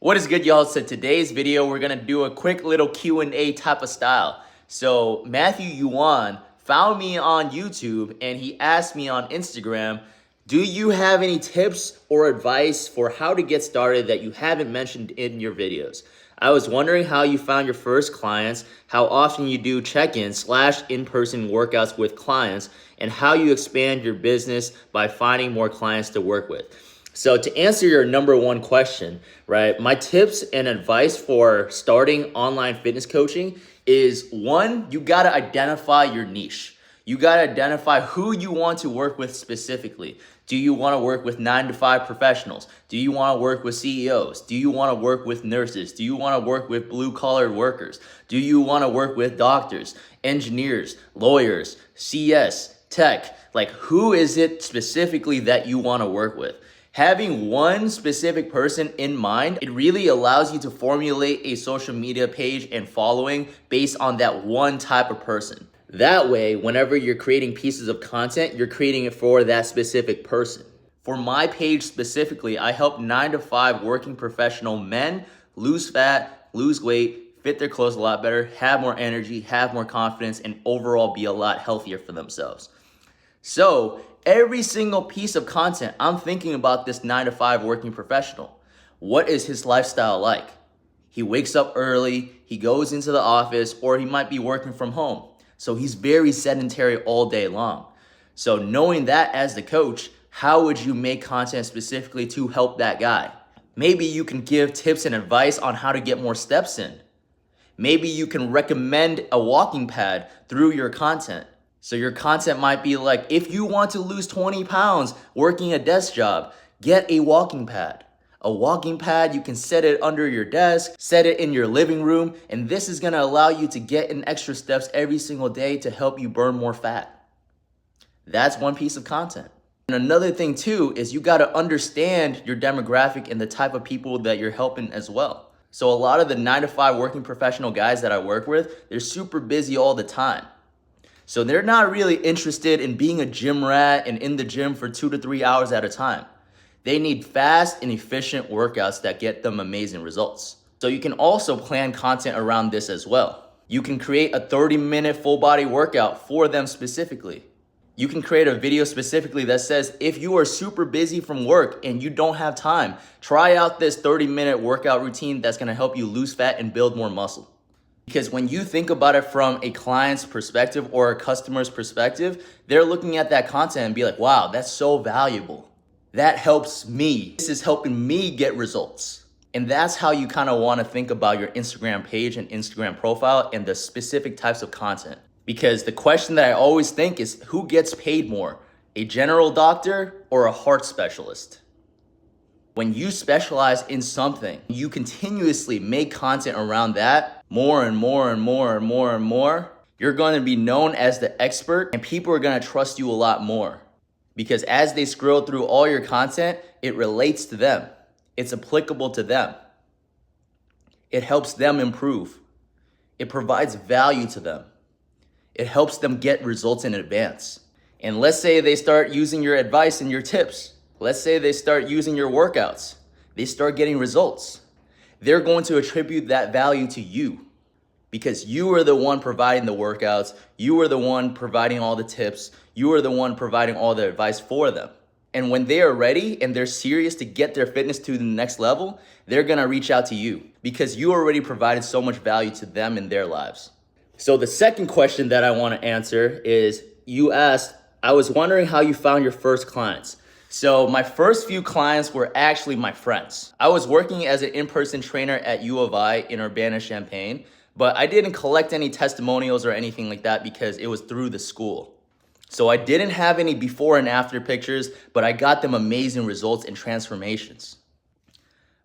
What is good, y'all? So today's video, we're gonna do a quick little Q&A type of style. So Matthew Yuan found me on YouTube and he asked me on Instagram, do you have any tips or advice for how to get started that you haven't mentioned in your videos? I was wondering how you found your first clients, how often you do check-ins / in-person workouts with clients, and how you expand your business by finding more clients to work with. So to answer your number one question, right, my tips and advice for starting online fitness coaching is one, you gotta identify your niche. You gotta identify who you want to work with specifically. Do you wanna work with 9-to-5 professionals? Do you wanna work with CEOs? Do you wanna work with nurses? Do you wanna work with blue-collar workers? Do you wanna work with doctors, engineers, lawyers, CS, tech? Like, who is it specifically that you wanna work with? Having one specific person in mind, it really allows you to formulate a social media page and following based on that one type of person. That way, whenever you're creating pieces of content, you're creating it for that specific person. For my page specifically, I help 9-to-5 working professional men lose fat, lose weight, fit their clothes a lot better, have more energy, have more confidence, and overall be a lot healthier for themselves. So every single piece of content, I'm thinking about this 9-to-5 working professional. What is his lifestyle like? He wakes up early, he goes into the office, or he might be working from home. So he's very sedentary all day long. So knowing that as the coach, how would you make content specifically to help that guy? Maybe you can give tips and advice on how to get more steps in. Maybe you can recommend a walking pad through your content. So your content might be like, if you want to lose 20 pounds working a desk job, get a walking pad. A walking pad, you can set it under your desk, set it in your living room, and this is gonna allow you to get in extra steps every single day to help you burn more fat. That's one piece of content. And another thing too is you gotta understand your demographic and the type of people that you're helping as well. So a lot of the 9-to-5 working professional guys that I work with, they're super busy all the time. So they're not really interested in being a gym rat and in the gym for 2 to 3 hours at a time. They need fast and efficient workouts that get them amazing results. So you can also plan content around this as well. You can create a 30-minute full body workout for them specifically. You can create a video specifically that says, if you are super busy from work and you don't have time, try out this 30-minute workout routine that's gonna help you lose fat and build more muscle. Because when you think about it from a client's perspective or a customer's perspective, they're looking at that content and be like, wow, that's so valuable. That helps me. This is helping me get results. And that's how you kind of want to think about your Instagram page and Instagram profile and the specific types of content. Because the question that I always think is, who gets paid more, a general doctor or a heart specialist? When you specialize in something, you continuously make content around that more and more and more and more and more, you're going to be known as the expert and people are going to trust you a lot more. Because as they scroll through all your content, it relates to them. It's applicable to them. It helps them improve. It provides value to them. It helps them get results in advance. And let's say they start using your advice and your tips. Let's say they start using your workouts. They start getting results. They're going to attribute that value to you because you are the one providing the workouts. You are the one providing all the tips. You are the one providing all the advice for them. And when they are ready and they're serious to get their fitness to the next level, they're gonna reach out to you because you already provided so much value to them in their lives. So the second question that I wanna answer is, you asked, I was wondering how you found your first clients. So my first few clients were actually my friends. I was working as an in-person trainer at U of I in Urbana-Champaign, but I didn't collect any testimonials or anything like that because it was through the school. So I didn't have any before and after pictures, but I got them amazing results and transformations.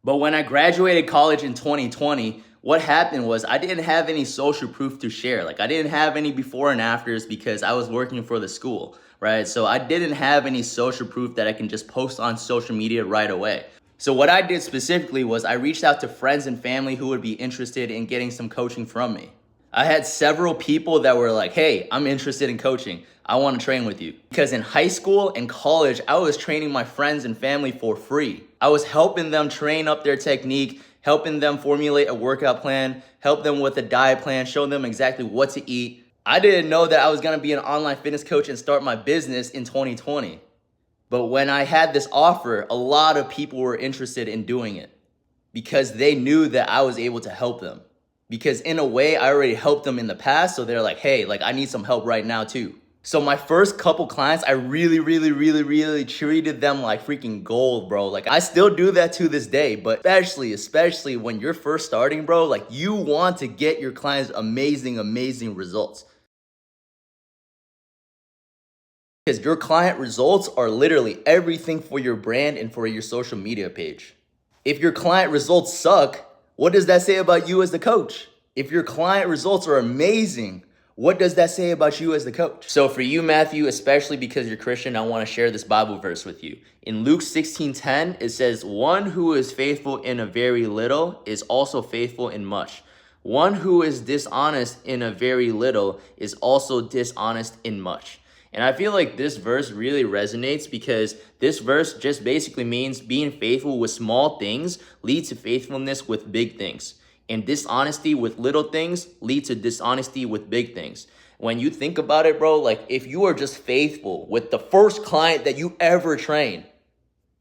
But when I graduated college in 2020, what happened was I didn't have any social proof to share. Like I didn't have any before and afters because I was working for the school, right? So I didn't have any social proof that I can just post on social media right away. So what I did specifically was I reached out to friends and family who would be interested in getting some coaching from me. I had several people that were like, hey, I'm interested in coaching. I want to train with you. Because in high school and college, I was training my friends and family for free. I was helping them train up their technique, helping them formulate a workout plan, help them with a diet plan, show them exactly what to eat. I didn't know that I was gonna be an online fitness coach and start my business in 2020. But when I had this offer, a lot of people were interested in doing it because they knew that I was able to help them. Because in a way, I already helped them in the past, so they're like, hey, like I need some help right now too. So my first couple clients, I really treated them like freaking gold, bro. Like I still do that to this day, but especially when you're first starting, bro, like you want to get your clients amazing results. Because your client results are literally everything for your brand and for your social media page. If your client results suck, what does that say about you as the coach? If your client results are amazing, what does that say about you as the coach? So for you, Matthew, especially because you're Christian, I want to share this Bible verse with you. In Luke 16:10, it says, "One who is faithful in a very little is also faithful in much. One who is dishonest in a very little is also dishonest in much." And I feel like this verse really resonates because this verse just basically means being faithful with small things leads to faithfulness with big things. And dishonesty with little things leads to dishonesty with big things. When you think about it, bro, like if you are just faithful with the first client that you ever train,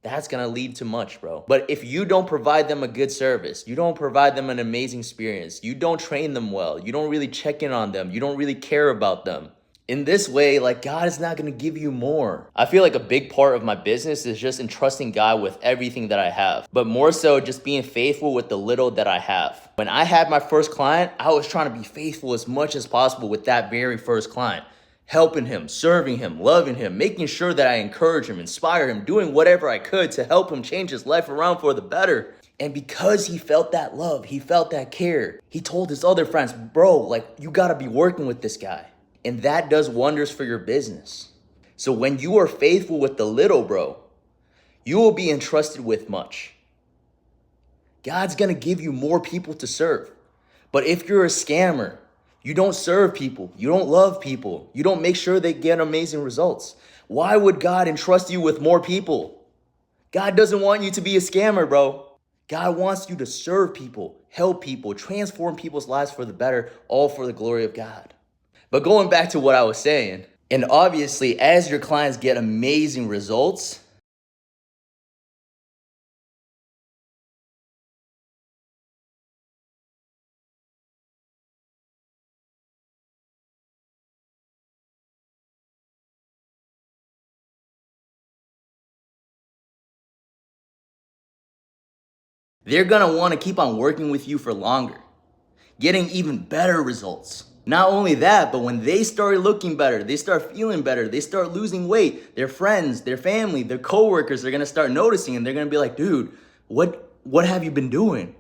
that's gonna lead to much, bro. But if you don't provide them a good service, you don't provide them an amazing experience, you don't train them well, you don't really check in on them, you don't really care about them, in this way, like God is not gonna give you more. I feel like a big part of my business is just entrusting God with everything that I have, but more so just being faithful with the little that I have. When I had my first client, I was trying to be faithful as much as possible with that very first client. Helping him, serving him, loving him, making sure that I encourage him, inspire him, doing whatever I could to help him change his life around for the better. And because he felt that love, he felt that care, he told his other friends, bro, like you gotta be working with this guy. And that does wonders for your business. So when you are faithful with the little, bro, you will be entrusted with much. God's gonna give you more people to serve. But if you're a scammer, you don't serve people, you don't love people, you don't make sure they get amazing results, why would God entrust you with more people? God doesn't want you to be a scammer, bro. God wants you to serve people, help people, transform people's lives for the better, all for the glory of God. But going back to what I was saying, and obviously as your clients get amazing results, they're gonna wanna keep on working with you for longer, getting even better results. Not only that, but when they start looking better, they start feeling better, they start losing weight, their friends, their family, their coworkers are gonna start noticing and they're gonna be like, dude, what have you been doing?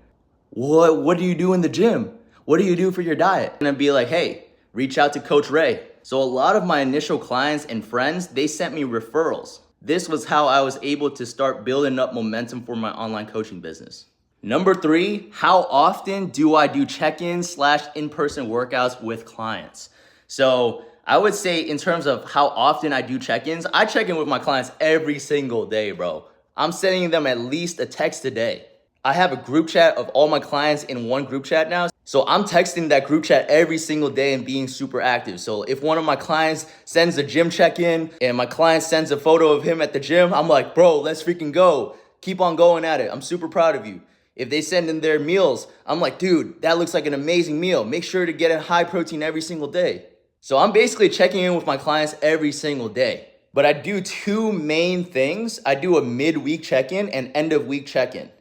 What do you do in the gym? What do you do for your diet? And I'd be like, hey, reach out to Coach Ray. So a lot of my initial clients and friends, they sent me referrals. This was how I was able to start building up momentum for my online coaching business. Number 3, how often do I do check-ins / in-person workouts with clients? So I would say in terms of how often I do check-ins, I check in with my clients every single day, bro. I'm sending them at least a text a day. I have a group chat of all my clients in one group chat now. So I'm texting that group chat every single day and being super active. So if one of my clients sends a gym check-in and my client sends a photo of him at the gym, I'm like, bro, let's freaking go. Keep on going at it. I'm super proud of you. If they send in their meals, I'm like, dude, that looks like an amazing meal. Make sure to get it high protein every single day. So I'm basically checking in with my clients every single day. But I do 2 main things. I do a midweek check-in and end of week check-in.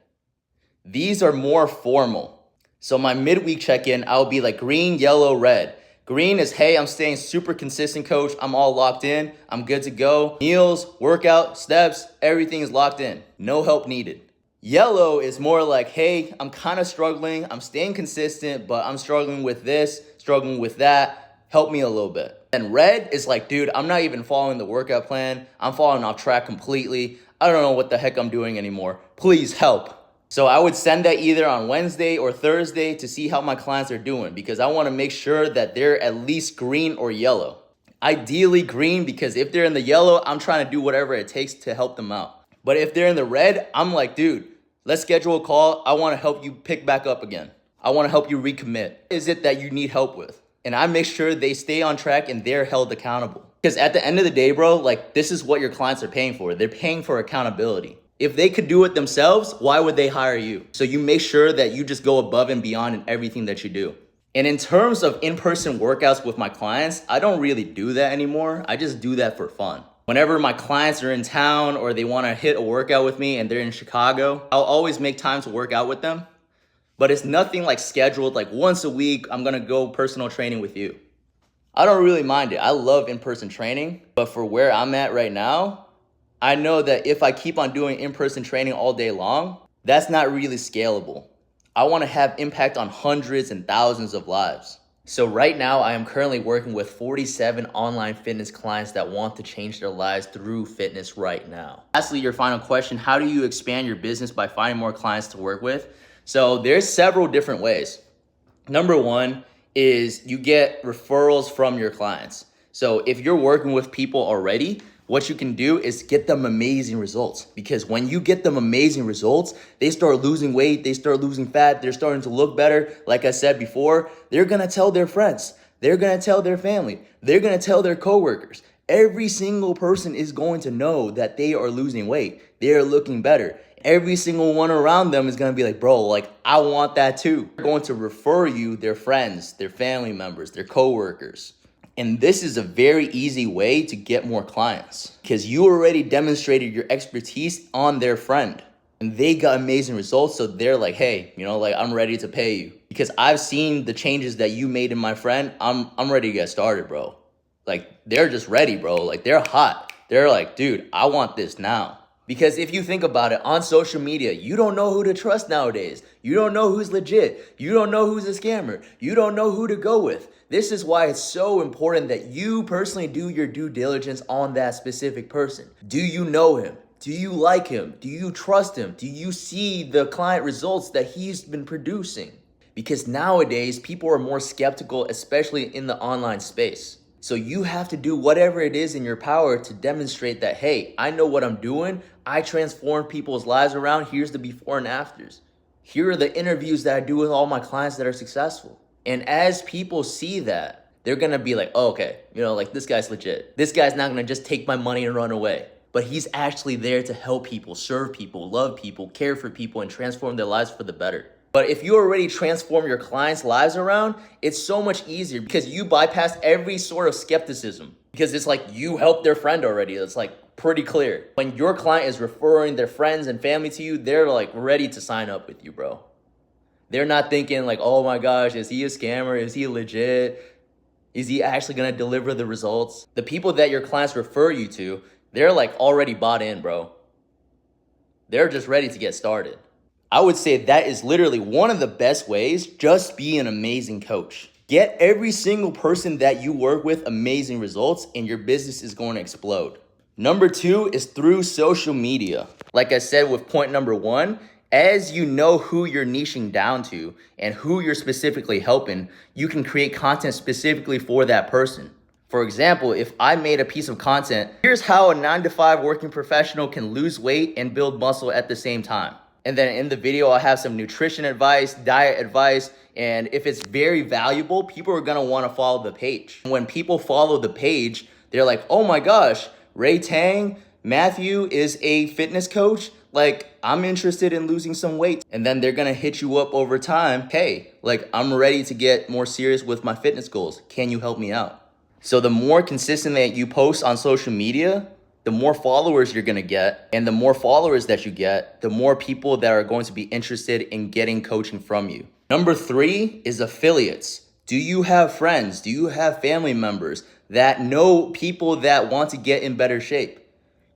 These are more formal. So my midweek check-in, I'll be like green, yellow, red. Green is, hey, I'm staying super consistent, coach. I'm all locked in. I'm good to go. Meals, workout, steps, everything is locked in. No help needed. Yellow is more like, hey, I'm kind of struggling. I'm staying consistent, but I'm struggling with this, struggling with that. Help me a little bit. And red is like, dude, I'm not even following the workout plan. I'm falling off track completely. I don't know what the heck I'm doing anymore. Please help. So I would send that either on Wednesday or Thursday to see how my clients are doing because I want to make sure that they're at least green or yellow. Ideally green because if they're in the yellow, I'm trying to do whatever it takes to help them out. But if they're in the red, I'm like, dude, Let's schedule a call. I want to help you pick back up again. I want to help you recommit. What is it that you need help with? And I make sure they stay on track and they're held accountable. Because at the end of the day, bro, like this is what your clients are paying for. They're paying for accountability. If they could do it themselves, why would they hire you? So you make sure that you just go above and beyond in everything that you do. And in terms of in-person workouts with my clients, I don't really do that anymore. I just do that for fun. Whenever my clients are in town or they want to hit a workout with me and they're in Chicago, I'll always make time to work out with them. But it's nothing like scheduled, like once a week, I'm gonna go personal training with you. I don't really mind it. I love in-person training, but for where I'm at right now, I know that if I keep on doing in-person training all day long, that's not really scalable. I wanna have impact on hundreds and thousands of lives. So right now, I am currently working with 47 online fitness clients that want to change their lives through fitness right now. Lastly, your final question, how do you expand your business by finding more clients to work with? So there's several different ways. Number one is you get referrals from your clients. So if you're working with people already, what you can do is get them amazing results, because when you get them amazing results, they start losing weight, they start losing fat, they're starting to look better. Like I said before, they're gonna tell their friends, they're gonna tell their family, they're gonna tell their coworkers. Every single person is going to know that they are losing weight, they are looking better. Every single one around them is gonna be like, bro, like I want that too. They're going to refer you their friends, their family members, their coworkers. And this is a very easy way to get more clients because you already demonstrated your expertise on their friend and they got amazing results. So they're like, hey, you know, like I'm ready to pay you because I've seen the changes that you made in my friend. I'm ready to get started, bro. Like they're just ready, bro. Like they're hot. They're like, dude, I want this now. Because if you think about it, on social media, you don't know who to trust nowadays. You don't know who's legit. You don't know who's a scammer. You don't know who to go with. This is why it's so important that you personally do your due diligence on that specific person. Do you know him? Do you like him? Do you trust him? Do you see the client results that he's been producing? Because nowadays, people are more skeptical, especially in the online space. So you have to do whatever it is in your power to demonstrate that, hey, I know what I'm doing. I transform people's lives around. Here's the before and afters. Here are the interviews that I do with all my clients that are successful. And as people see that, they're gonna be like, oh, okay, you know, like this guy's legit. This guy's not gonna just take my money and run away. But he's actually there to help people, serve people, love people, care for people, and transform their lives for the better. But if you already transform your clients' lives around, it's so much easier because you bypass every sort of skepticism. Because it's like you helped their friend already. It's like pretty clear. When your client is referring their friends and family to you, they're like ready to sign up with you, bro. They're not thinking like, oh my gosh, is he a scammer? Is he legit? Is he actually gonna deliver the results? The people that your clients refer you to, they're like already bought in, bro. They're just ready to get started. I would say that is literally one of the best ways. Just be an amazing coach. Get every single person that you work with amazing results and your business is going to explode. Number two is through social media. Like I said with point number one, as you know who you're niching down to and who you're specifically helping, you can create content specifically for that person. For example, if I made a piece of content, here's how a 9-to-5 working professional can lose weight and build muscle at the same time. And then in the video, I'll have some nutrition advice, diet advice, and if it's very valuable, people are gonna wanna follow the page. When people follow the page, they're like, oh my gosh, Ray Tang, Matthew is a fitness coach. Like, I'm interested in losing some weight. And then they're gonna hit you up over time. Hey, like, I'm ready to get more serious with my fitness goals. Can you help me out? So the more consistent that you post on social media, the more followers you're gonna get, and the more followers that you get, the more people that are going to be interested in getting coaching from you. Number three is affiliates. Do you have friends? Do you have family members that know people that want to get in better shape?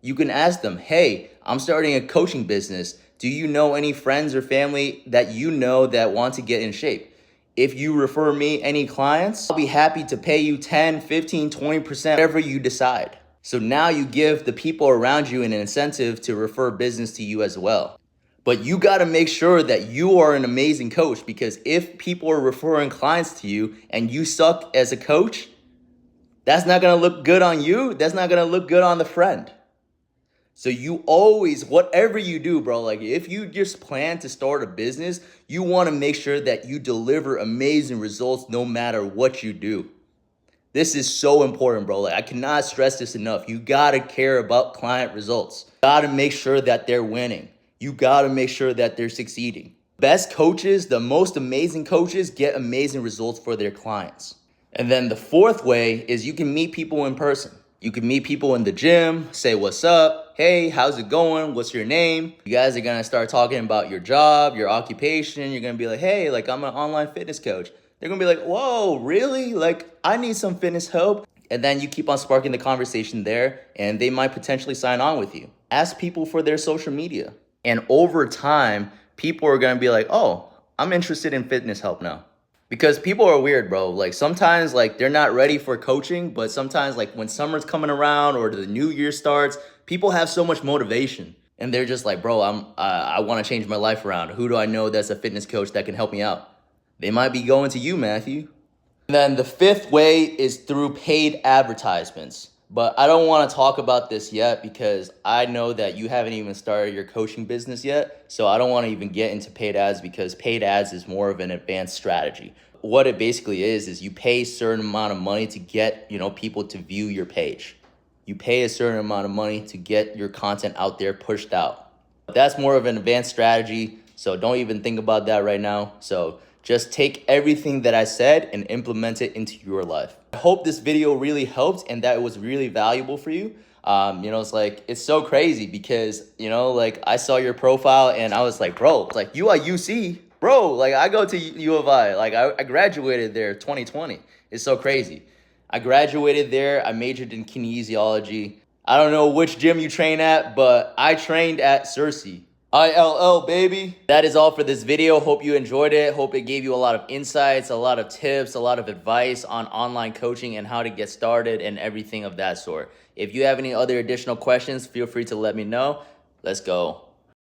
You can ask them, hey, I'm starting a coaching business. Do you know any friends or family that you know that want to get in shape? If you refer me any clients, I'll be happy to pay you 10, 15, 20%, whatever you decide. So now you give the people around you an incentive to refer business to you as well. But you gotta make sure that you are an amazing coach, because if people are referring clients to you and you suck as a coach, that's not gonna look good on you. That's not gonna look good on the friend. So you always, whatever you do, bro, like if you just plan to start a business, you want to make sure that you deliver amazing results no matter what you do. This is so important, bro. Like I cannot stress this enough. You gotta care about client results. You gotta make sure that they're winning. You gotta make sure that they're succeeding. Best coaches, the most amazing coaches get amazing results for their clients. And then the fourth way is you can meet people in person. You can meet people in the gym, say what's up, hey, how's it going, what's your name? You guys are gonna start talking about your job, your occupation. You're gonna be like, hey, like I'm an online fitness coach. They're gonna be like, whoa, really? Like I need some fitness help. And then you keep on sparking the conversation there and they might potentially sign on with you. Ask people for their social media. And over time, people are gonna be like, oh, I'm interested in fitness help now. Because people are weird, bro. Like sometimes like they're not ready for coaching, but sometimes like when summer's coming around or the new year starts, people have so much motivation and they're just like, bro, I want to change my life around. Who do I know that's a fitness coach that can help me out? They might be going to you, Matthew. And then the fifth way is through paid advertisements. But I don't want to talk about this yet because I know that you haven't even started your coaching business yet. So I don't want to even get into paid ads because paid ads is more of an advanced strategy. What it basically is you pay a certain amount of money to get, people to view your page. You pay a certain amount of money to get your content out there, pushed out. That's more of an advanced strategy. So don't even think about that right now. So just take everything that I said and implement it into your life. I hope this video really helped and that it was really valuable for you. It's so crazy because, I saw your profile and I was like, bro, like you are UC, bro. Like I go to U of I, like I graduated there 2020. It's so crazy. I graduated there. I majored in kinesiology. I don't know which gym you train at, but I trained at Cersei. ILL, baby. That is all for this video. Hope you enjoyed it. Hope it gave you a lot of insights, a lot of tips, a lot of advice on online coaching and how to get started and everything of that sort. If you have any other additional questions, feel free to let me know. Let's go.